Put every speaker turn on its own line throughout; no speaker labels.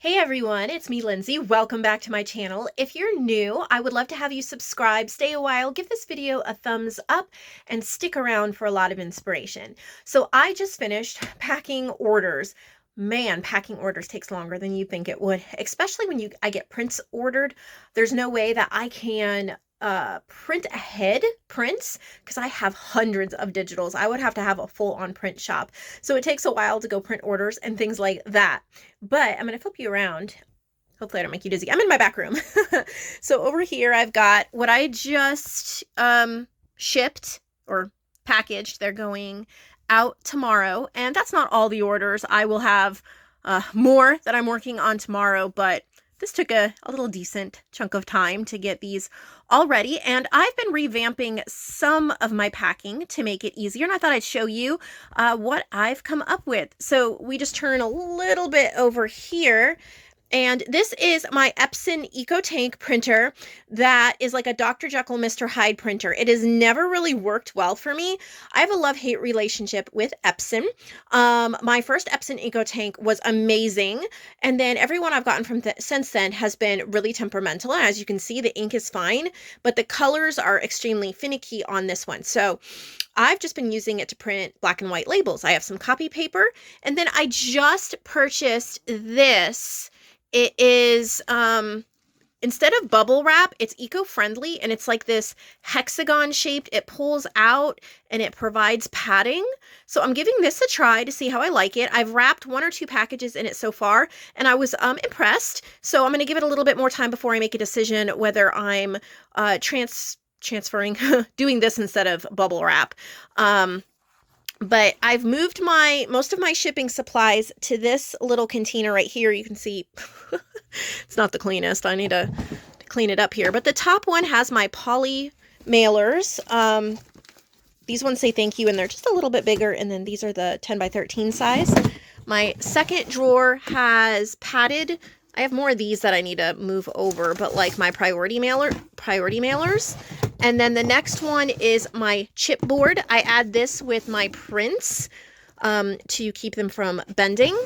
Hey everyone, it's me, Lindsay. Welcome back to my channel. If you're new, I would love to have you subscribe, stay a while, give this video a thumbs up, and stick around for a lot of inspiration. So I just finished packing orders. Man, packing orders takes longer than you think it would, especially when I get prints ordered. There's no way that I can print ahead prints because I have hundreds of digitals. I would have to have a full-on print shop. So it takes a while to go print orders and things like that. But I'm going to flip you around. Hopefully I don't make you dizzy. I'm in my back room. So over here I've got what I just shipped or packaged. They're going out tomorrow, and that's not all the orders. I will have more that I'm working on tomorrow, but this took a little decent chunk of time to get these all ready, and I've been revamping some of my packing to make it easier, and I thought I'd show you what I've come up with. So we just turn a little bit over here, and this is my Epson EcoTank printer that is like a Dr. Jekyll, Mr. Hyde printer. It has never really worked well for me. I have a love-hate relationship with Epson. My first Epson EcoTank was amazing, and then everyone I've gotten from since then has been really temperamental. And as you can see, the ink is fine, but the colors are extremely finicky on this one. So I've just been using it to print black and white labels. I have some copy paper, and then I just purchased this. It is, instead of bubble wrap, it's eco-friendly, and it's like this hexagon shaped. It pulls out and it provides padding. So I'm giving this a try to see how I like it. I've wrapped 1 or 2 packages in it so far, and I was impressed. So I'm going to give it a little bit more time before I make a decision whether I'm transferring, doing this instead of bubble wrap. But I've moved most of my shipping supplies to this little container right here. You can see it's not the cleanest. I need to clean it up here. But the top one has my poly mailers. These ones say thank you, and they're just a little bit bigger. And then these are the 10 by 13 size. My second drawer has padded. I have more of these that I need to move over, but like my priority mailers. And then the next one is my chipboard. I add this with my prints to keep them from bending.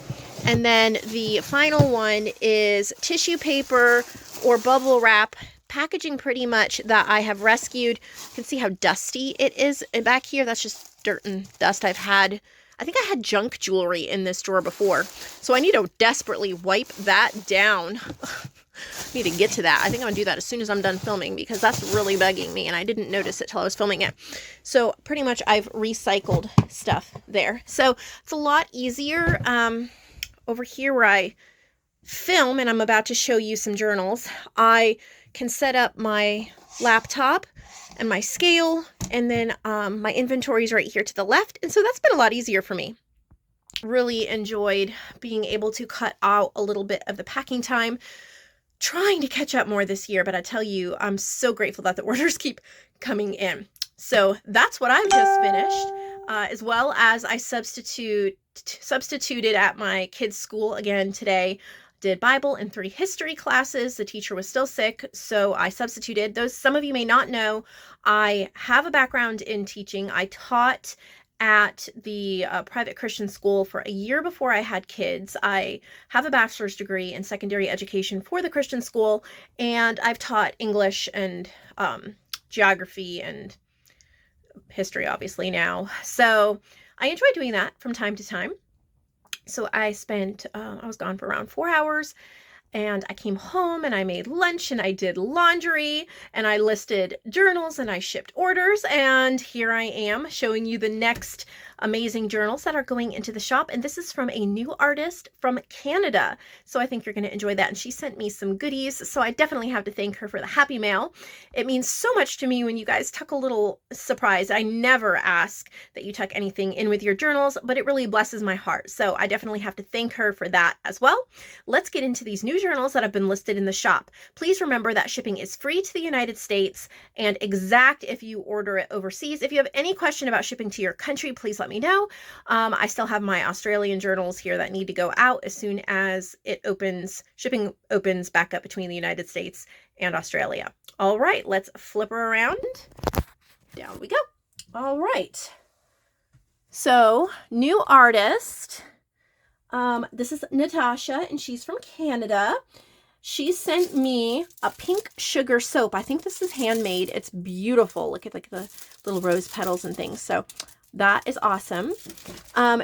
And then the final one is tissue paper or bubble wrap packaging, pretty much, that I have rescued. You can see how dusty it is back here. That's just dirt and dust. I think I had junk jewelry in this drawer before, so I need to desperately wipe that down. I need to get to that. I think I'm gonna do that as soon as I'm done filming, because that's really bugging me, and I didn't notice it till I was filming it. So pretty much I've recycled stuff there. So it's a lot easier over here where I film, and I'm about to show you some journals. I can set up my laptop and my scale, and then my inventory is right here to the left, and so that's been a lot easier for me. Really enjoyed being able to cut out a little bit of the packing time, trying to catch up more this year, but I tell you, I'm so grateful that the orders keep coming in. So that's what I've just finished, as well as I substituted at my kids' school again today. Did Bible and 3 history classes. The teacher was still sick, so I substituted. Some of you may not know, I have a background in teaching. I taught at the private Christian school for a year before I had kids. I have a bachelor's degree in secondary education for the Christian school, and I've taught English and geography and history, obviously, now. So I enjoy doing that from time to time. So I was gone for around 4 hours, and I came home and I made lunch and I did laundry and I listed journals and I shipped orders, and here I am showing you the next amazing journals that are going into the shop. And this is from a new artist from Canada, so I think you're going to enjoy that. And she sent me some goodies, so I definitely have to thank her for the happy mail. It means so much to me when you guys tuck a little surprise. I never ask that you tuck anything in with your journals, but it really blesses my heart, so I definitely have to thank her for that as well. Let's get into these new journals that have been listed in the shop. Please remember that shipping is free to the United States and exact if you order it overseas. If you have any question about shipping to your country, please let me know. I still have my Australian journals here that need to go out as soon as shipping opens back up between the United States and Australia. All right, let's flip her around. Down we go. All right. So, new artist. This is Natasha, and she's from Canada. She sent me a pink sugar soap. I think this is handmade. It's beautiful. Look at like the little rose petals and things. So that is awesome.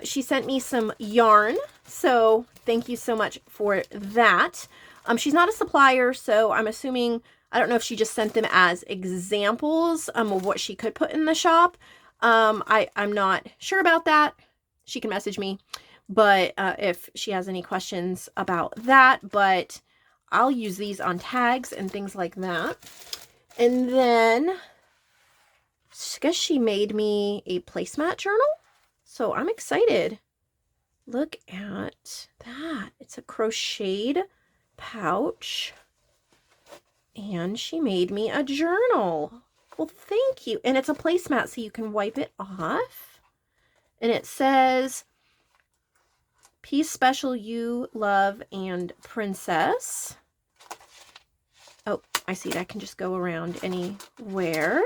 She sent me some yarn. So thank you so much for that. She's not a supplier, so I'm assuming, I don't know if she just sent them as examples of what she could put in the shop. I'm not sure about that. She can message me, but if she has any questions about that, but I'll use these on tags and things like that. And then I guess she made me a placemat journal. So I'm excited. Look at that. It's a crocheted pouch. And she made me a journal. Well, thank you. And it's a placemat, so you can wipe it off. And it says, Peace Special You, Love, and Princess. Oh, I see. That can just go around anywhere.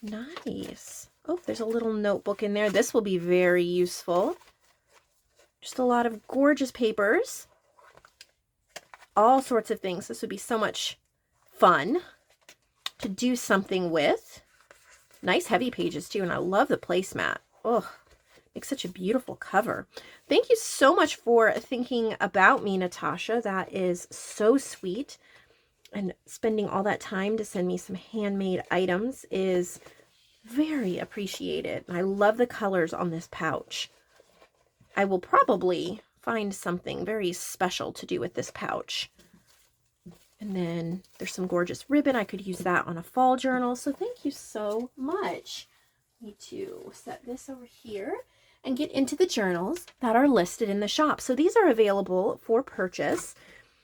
Nice. Oh, there's a little notebook in there. This will be very useful. Just a lot of gorgeous papers. All sorts of things. This would be so much fun to do something with. Nice heavy pages too, and I love the placemat. Oh, makes such a beautiful cover. Thank you so much for thinking about me, Natasha. That is so sweet. And spending all that time to send me some handmade items is very appreciated. I love the colors on this pouch. I will probably find something very special to do with this pouch. And then there's some gorgeous ribbon. I could use that on a fall journal. So thank you so much. Need to set this over here and get into the journals that are listed in the shop. So these are available for purchase.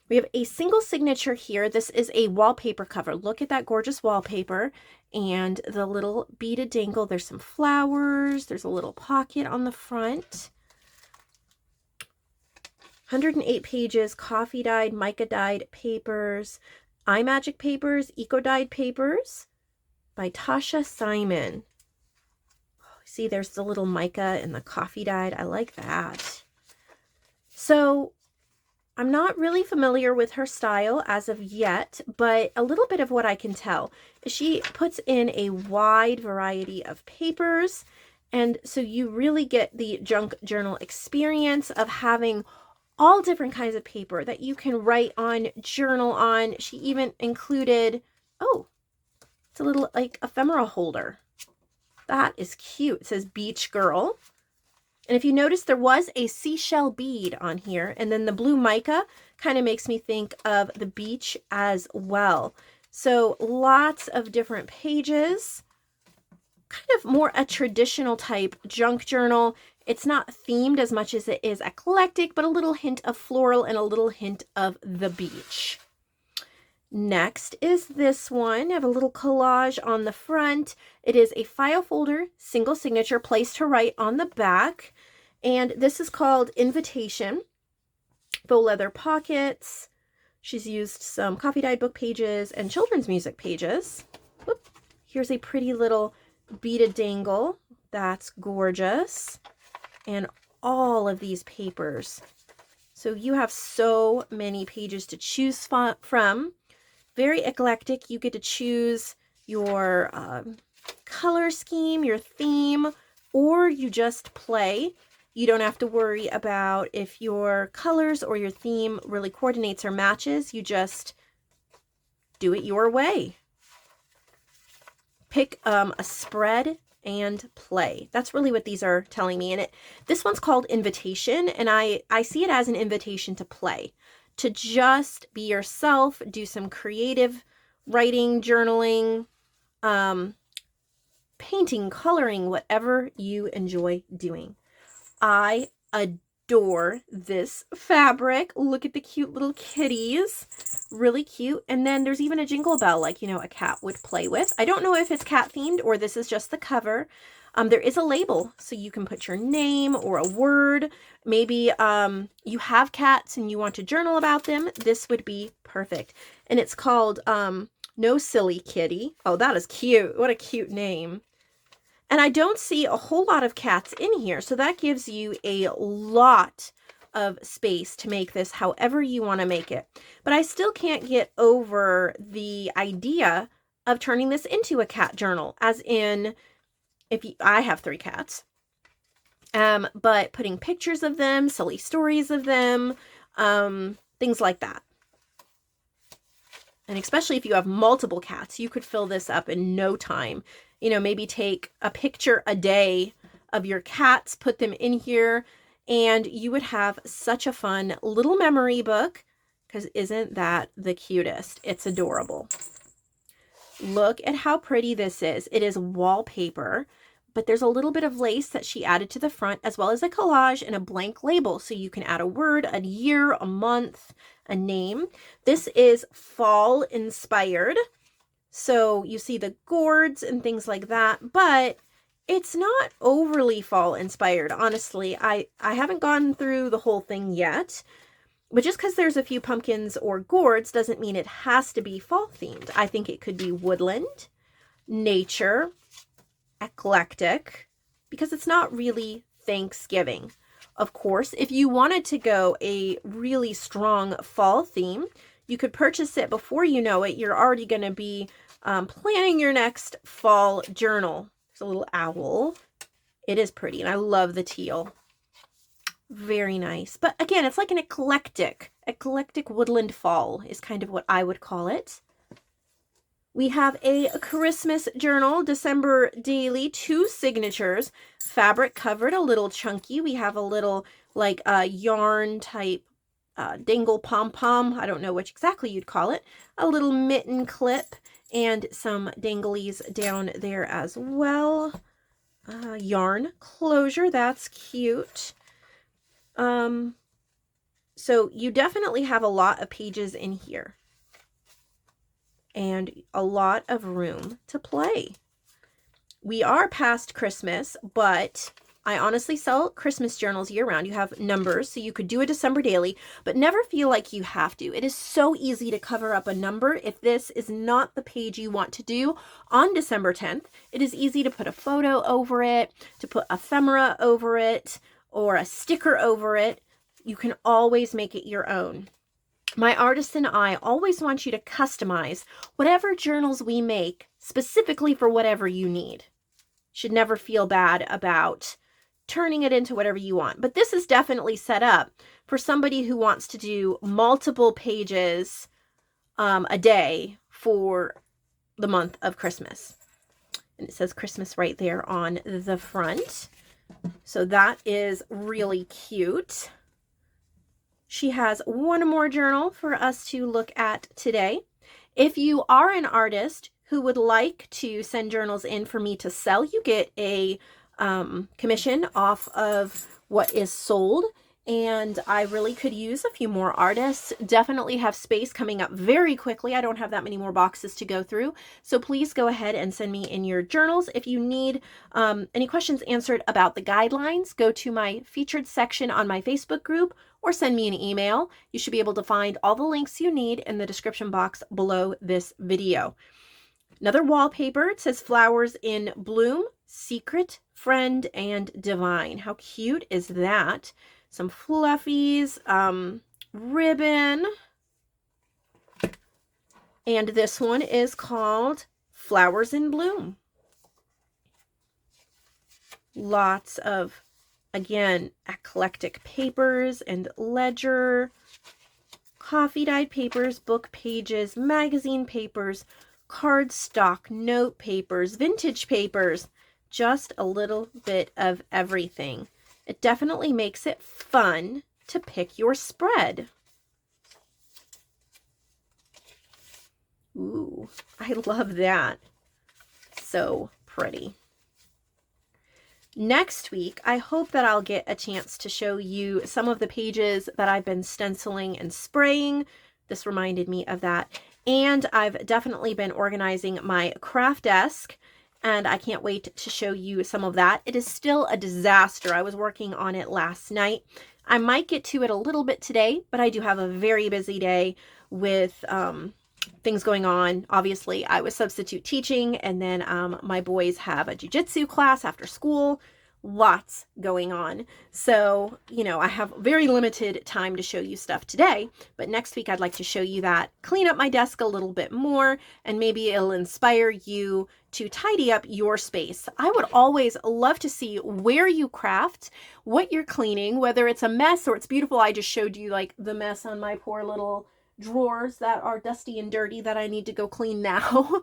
We have a single signature here. This is a wallpaper cover. Look at that gorgeous wallpaper and the little beaded dangle. There's some flowers. There's a little pocket on the front. 108 pages, coffee dyed, mica dyed papers, iMagic papers, eco dyed papers by Tasha Simon. Oh, see, there's the little mica and the coffee dyed. I like that. So I'm not really familiar with her style as of yet, but a little bit of what I can tell is she puts in a wide variety of papers. And so you really get the junk journal experience of having all different kinds of paper that you can write on, journal on. She even included, oh, it's a little like ephemera holder. That is cute. It says Beach Girl. And if you notice, there was a seashell bead on here. And then the blue mica kind of makes me think of the beach as well. So lots of different pages. Kind of more a traditional type junk journal. It's not themed as much as it is eclectic, but a little hint of floral and a little hint of the beach. Next is this one. I have a little collage on the front. It is a file folder, single signature, place to write on the back. And this is called Invitation. Faux leather pockets. She's used some coffee dyed book pages and children's music pages. Whoop. Here's a pretty little beaded dangle. That's gorgeous. And all of these papers. So you have so many pages to choose from. Very eclectic. You get to choose your color scheme, your theme, or you just play. You don't have to worry about if your colors or your theme really coordinates or matches. You just do it your way. Pick a spread and play. That's really what these are telling me. And this one's called Invitation, and I see it as an invitation to play, to just be yourself, do some creative writing, journaling, painting, coloring, whatever you enjoy doing. I adore this fabric. Look at the cute little kitties. Really cute. And then there's even a jingle bell like, you know, a cat would play with. I don't know if it's cat themed or this is just the cover. There is a label, so you can put your name or a word. Maybe you have cats and you want to journal about them. This would be perfect. And it's called No Silly Kitty. Oh, that is cute. What a cute name. And I don't see a whole lot of cats in here, so that gives you a lot of space to make this however you want to make it. But I still can't get over the idea of turning this into a cat journal, as in, I have 3 cats, but putting pictures of them, silly stories of them, things like that. And especially if you have multiple cats, you could fill this up in no time. You know, maybe take a picture a day of your cats, put them in here, and you would have such a fun little memory book, because isn't that the cutest? It's adorable. Look at how pretty this is. It is wallpaper, but there's a little bit of lace that she added to the front, as well as a collage and a blank label. So you can add a word, a year, a month, a name. This is fall inspired. So you see the gourds and things like that, but it's not overly fall inspired. Honestly, I haven't gone through the whole thing yet, but just because there's a few pumpkins or gourds doesn't mean it has to be fall themed. I think it could be woodland, nature, eclectic, because it's not really Thanksgiving. Of course, if you wanted to go a really strong fall theme, you could purchase it before you know it. You're already going to be planning your next fall journal. There's a little owl. It is pretty, and I love the teal. Very nice. But again, it's like an eclectic woodland fall is kind of what I would call it. We have a Christmas journal, December daily, 2 signatures, fabric covered, a little chunky. We have a little like yarn type dangle pom-pom. I don't know which exactly you'd call it. A little mitten clip and some danglies down there as well. Yarn closure, that's cute. So you definitely have a lot of pages in here and a lot of room to play. We are past Christmas, but I honestly sell Christmas journals year round. You have numbers, so you could do a December daily, but never feel like you have to. It is so easy to cover up a number. If this is not the page you want to do on December 10th, it is easy to put a photo over it, to put ephemera over it, or a sticker over it. You can always make it your own. My artist and I always want you to customize whatever journals we make specifically for whatever you need. Should never feel bad about turning it into whatever you want. But this is definitely set up for somebody who wants to do multiple pages a day for the month of Christmas. And it says Christmas right there on the front. So that is really cute. She has one more journal for us to look at today. If you are an artist who would like to send journals in for me to sell, you get a commission off of what is sold. And I really could use a few more artists. Definitely have space coming up very quickly. I don't have that many more boxes to go through. So please go ahead and send me in your journals. If you need any questions answered about the guidelines, go to my featured section on my Facebook group or send me an email. You should be able to find all the links you need in the description box below this video. Another wallpaper. It says Flowers in Bloom, Secret, Friend, and Divine. How cute is that? Some fluffies, ribbon. And this one is called Flowers in Bloom. Lots of, again, eclectic papers and ledger, coffee dyed papers, book pages, magazine papers, cardstock, note papers, vintage papers, just a little bit of everything. It definitely makes it fun to pick your spread. Ooh, I love that. So pretty. Next week, I hope that I'll get a chance to show you some of the pages that I've been stenciling and spraying. This reminded me of that. And I've definitely been organizing my craft desk, and I can't wait to show you some of that. It is still a disaster. I was working on it last night. I might get to it a little bit today, but I do have a very busy day with things going on. Obviously, I was substitute teaching, and then my boys have a jiu-jitsu class after school. Lots going on. So, you know, I have very limited time to show you stuff today, but next week I'd like to show you that, clean up my desk a little bit more, and maybe it'll inspire you to tidy up your space. I would always love to see where you craft, what you're cleaning, whether it's a mess or it's beautiful. I just showed you like the mess on my poor little drawers that are dusty and dirty that I need to go clean now.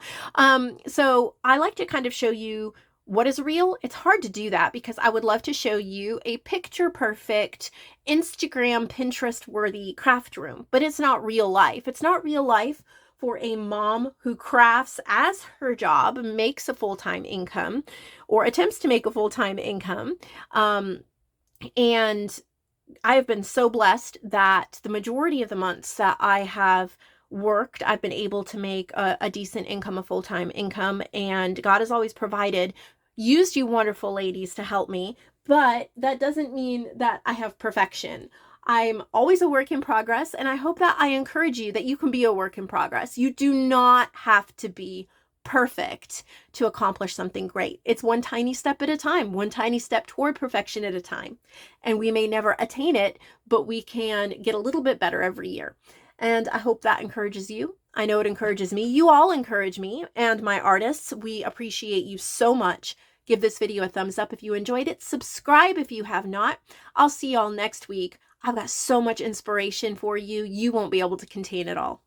So I like to kind of show you what is real. It's hard to do that because I would love to show you a picture perfect, Instagram, Pinterest worthy craft room, but it's not real life. It's not real life for a mom who crafts as her job, makes a full-time income or attempts to make a full-time income. And I have been so blessed that the majority of the months that I have worked, I've been able to make a decent income, a full-time income, and God has always provided, used you wonderful ladies to help me, but that doesn't mean that I have perfection. I'm always a work in progress, and I hope that I encourage you that you can be a work in progress. You do not have to be perfect to accomplish something great. It's one tiny step at a time, one tiny step toward perfection at a time. And we may never attain it, but we can get a little bit better every year. And I hope that encourages you. I know it encourages me. You all encourage me and my artists. We appreciate you so much. Give this video a thumbs up if you enjoyed it. Subscribe if you have not. I'll see y'all next week. I've got so much inspiration for you. You won't be able to contain it all.